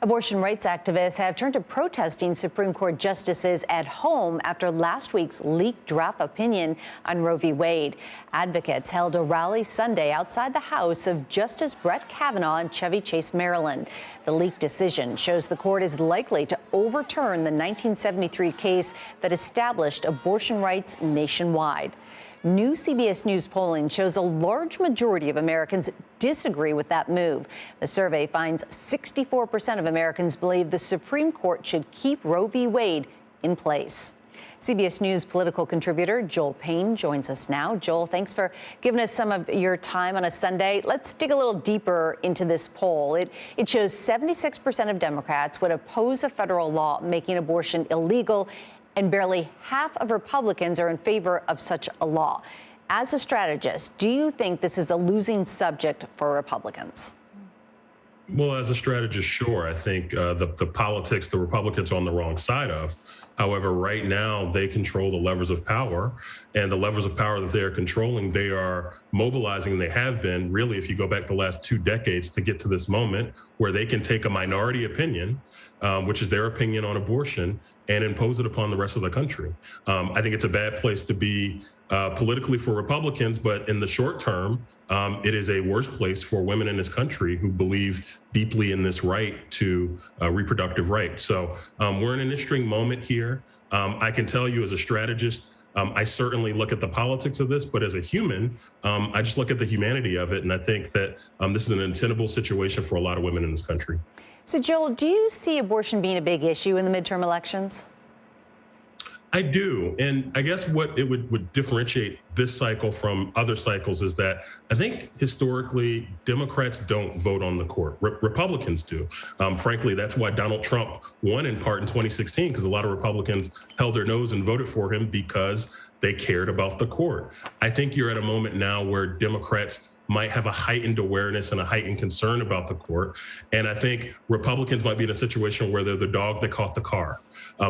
Abortion rights activists have turned to protesting Supreme Court justices at home after last week's leaked draft opinion on Roe v. Wade. Advocates held a rally Sunday outside the house of Justice Brett Kavanaugh in Chevy Chase, Maryland. The leaked decision shows the court is likely to overturn the 1973 case that established abortion rights nationwide. New CBS News polling shows a large majority of Americans disagree with that move. The survey finds 64% of Americans believe the Supreme Court should keep Roe v. Wade in place. CBS News political contributor Joel Payne joins us now. Joel, thanks for giving us some of your time on a Sunday. Let's dig a little deeper into this poll. It shows 76% of Democrats would oppose a federal law making abortion illegal, and barely half of Republicans are in favor of such a law. As a strategist, do you think this is a losing subject for Republicans? Well, as a strategist, sure. I think the politics the Republicans are on the wrong side of. However, right now, they control the levers of power, and the levers of power that they are controlling, they are mobilizing, and they have been, really, if you go back the last 2 decades to get to this moment where they can take a minority opinion, which is their opinion on abortion, and impose it upon the rest of the country. I think it's a bad place to be politically for Republicans, but in the short term, it is a worse place for women in this country who believe deeply in this right to reproductive rights. So we're in an interesting moment here. I can tell you as a strategist, I certainly look at the politics of this, but as a human, I just look at the humanity of it. And I think that this is an untenable situation for a lot of women in this country. So, Joel, do you see abortion being a big issue in the midterm elections? I do. And I guess what it would differentiate this cycle from other cycles is that I think historically Democrats don't vote on the court. Republicans do. Frankly, that's why Donald Trump won in part in 2016, because a lot of Republicans held their nose and voted for him because they cared about the court. I think you're at a moment now where Democrats might have a heightened awareness and a heightened concern about the court. And I think Republicans might be in a situation where they're the dog that caught the car.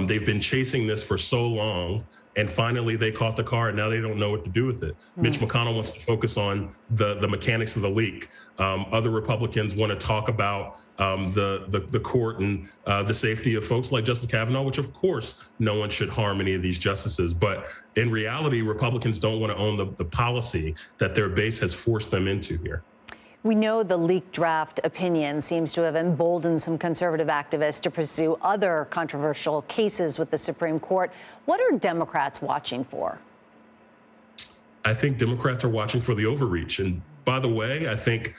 They've been chasing this for so long, and finally they caught the car, and now they don't know what to do with it. Mitch McConnell wants to focus on the mechanics of the leak. Other Republicans want to talk about the court and the safety of folks like Justice Kavanaugh, which of course no one should harm any of these justices. But in reality, Republicans don't want to own the policy that their base has forced them into here. We know the leaked draft opinion seems to have emboldened some conservative activists to pursue other controversial cases with the Supreme Court. What are Democrats watching for? I think Democrats are watching for the overreach. And by the way, I think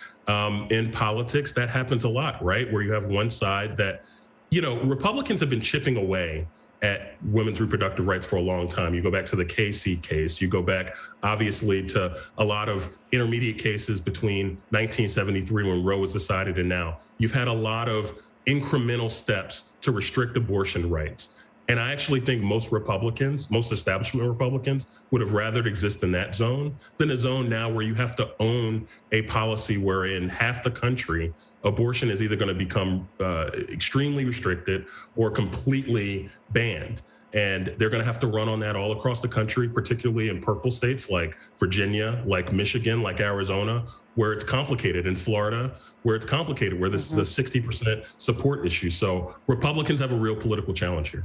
in politics, that happens a lot, right? Where you have one side that, Republicans have been chipping away at women's reproductive rights for a long time. You go back to the Casey case. You go back, obviously, to a lot of intermediate cases between 1973 when Roe was decided and now. You've had a lot of incremental steps to restrict abortion rights. And I actually think most Republicans, most establishment Republicans, would have rather exist in that zone than a zone now where you have to own a policy where in half the country, abortion is either going to become extremely restricted or completely banned. And they're going to have to run on that all across the country, particularly in purple states like Virginia, like Michigan, like Arizona, where it's complicated, in Florida, where it's complicated, where this is a 60% support issue. So Republicans have a real political challenge here.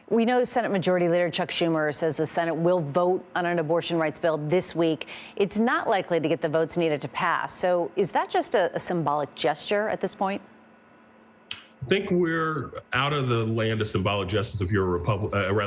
We know Senate Majority Leader Chuck Schumer says the Senate will vote on an abortion rights bill this week. It's not likely to get the votes needed to pass. So is that just a symbolic gesture at this point? I think we're out of the land of symbolic justice. If you're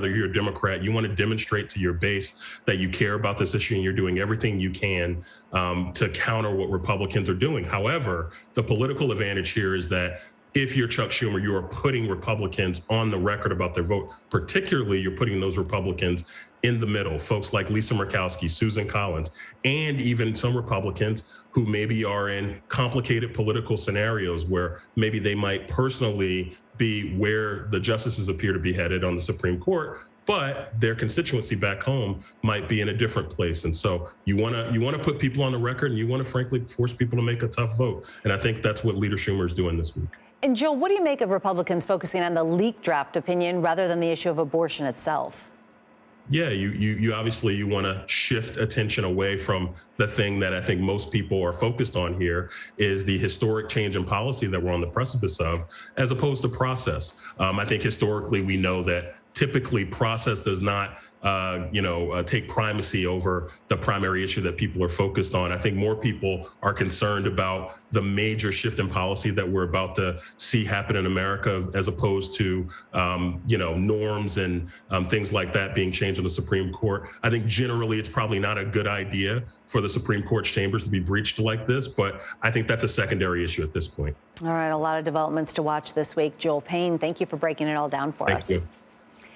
you're a Democrat, you want to demonstrate to your base that you care about this issue and you're doing everything you can to counter what Republicans are doing. However, the political advantage here is that if you're Chuck Schumer, you are putting Republicans on the record about their vote. Particularly, you're putting those Republicans in the middle, folks like Lisa Murkowski, Susan Collins, and even some Republicans who maybe are in complicated political scenarios where maybe they might personally be where the justices appear to be headed on the Supreme Court, but their constituency back home might be in a different place. And so you want to put people on the record, and you want to, frankly, force people to make a tough vote. And I think that's what Leader Schumer is doing this week. And Joel, what do you make of Republicans focusing on the leaked draft opinion rather than the issue of abortion itself? yeah, you obviously you want to shift attention away from the thing that I think most people are focused on here is the historic change in policy that we're on the precipice of, as opposed to process. I think historically we know that typically process does not take primacy over the primary issue that people are focused on. I think more people are concerned about the major shift in policy that we're about to see happen in America, as opposed to, norms and things like that being changed in the Supreme Court. I think generally it's probably not a good idea for the Supreme Court's chambers to be breached like this, but I think that's a secondary issue at this point. All right, a lot of developments to watch this week. Joel Payne, thank you for breaking it all down for us. Thank you.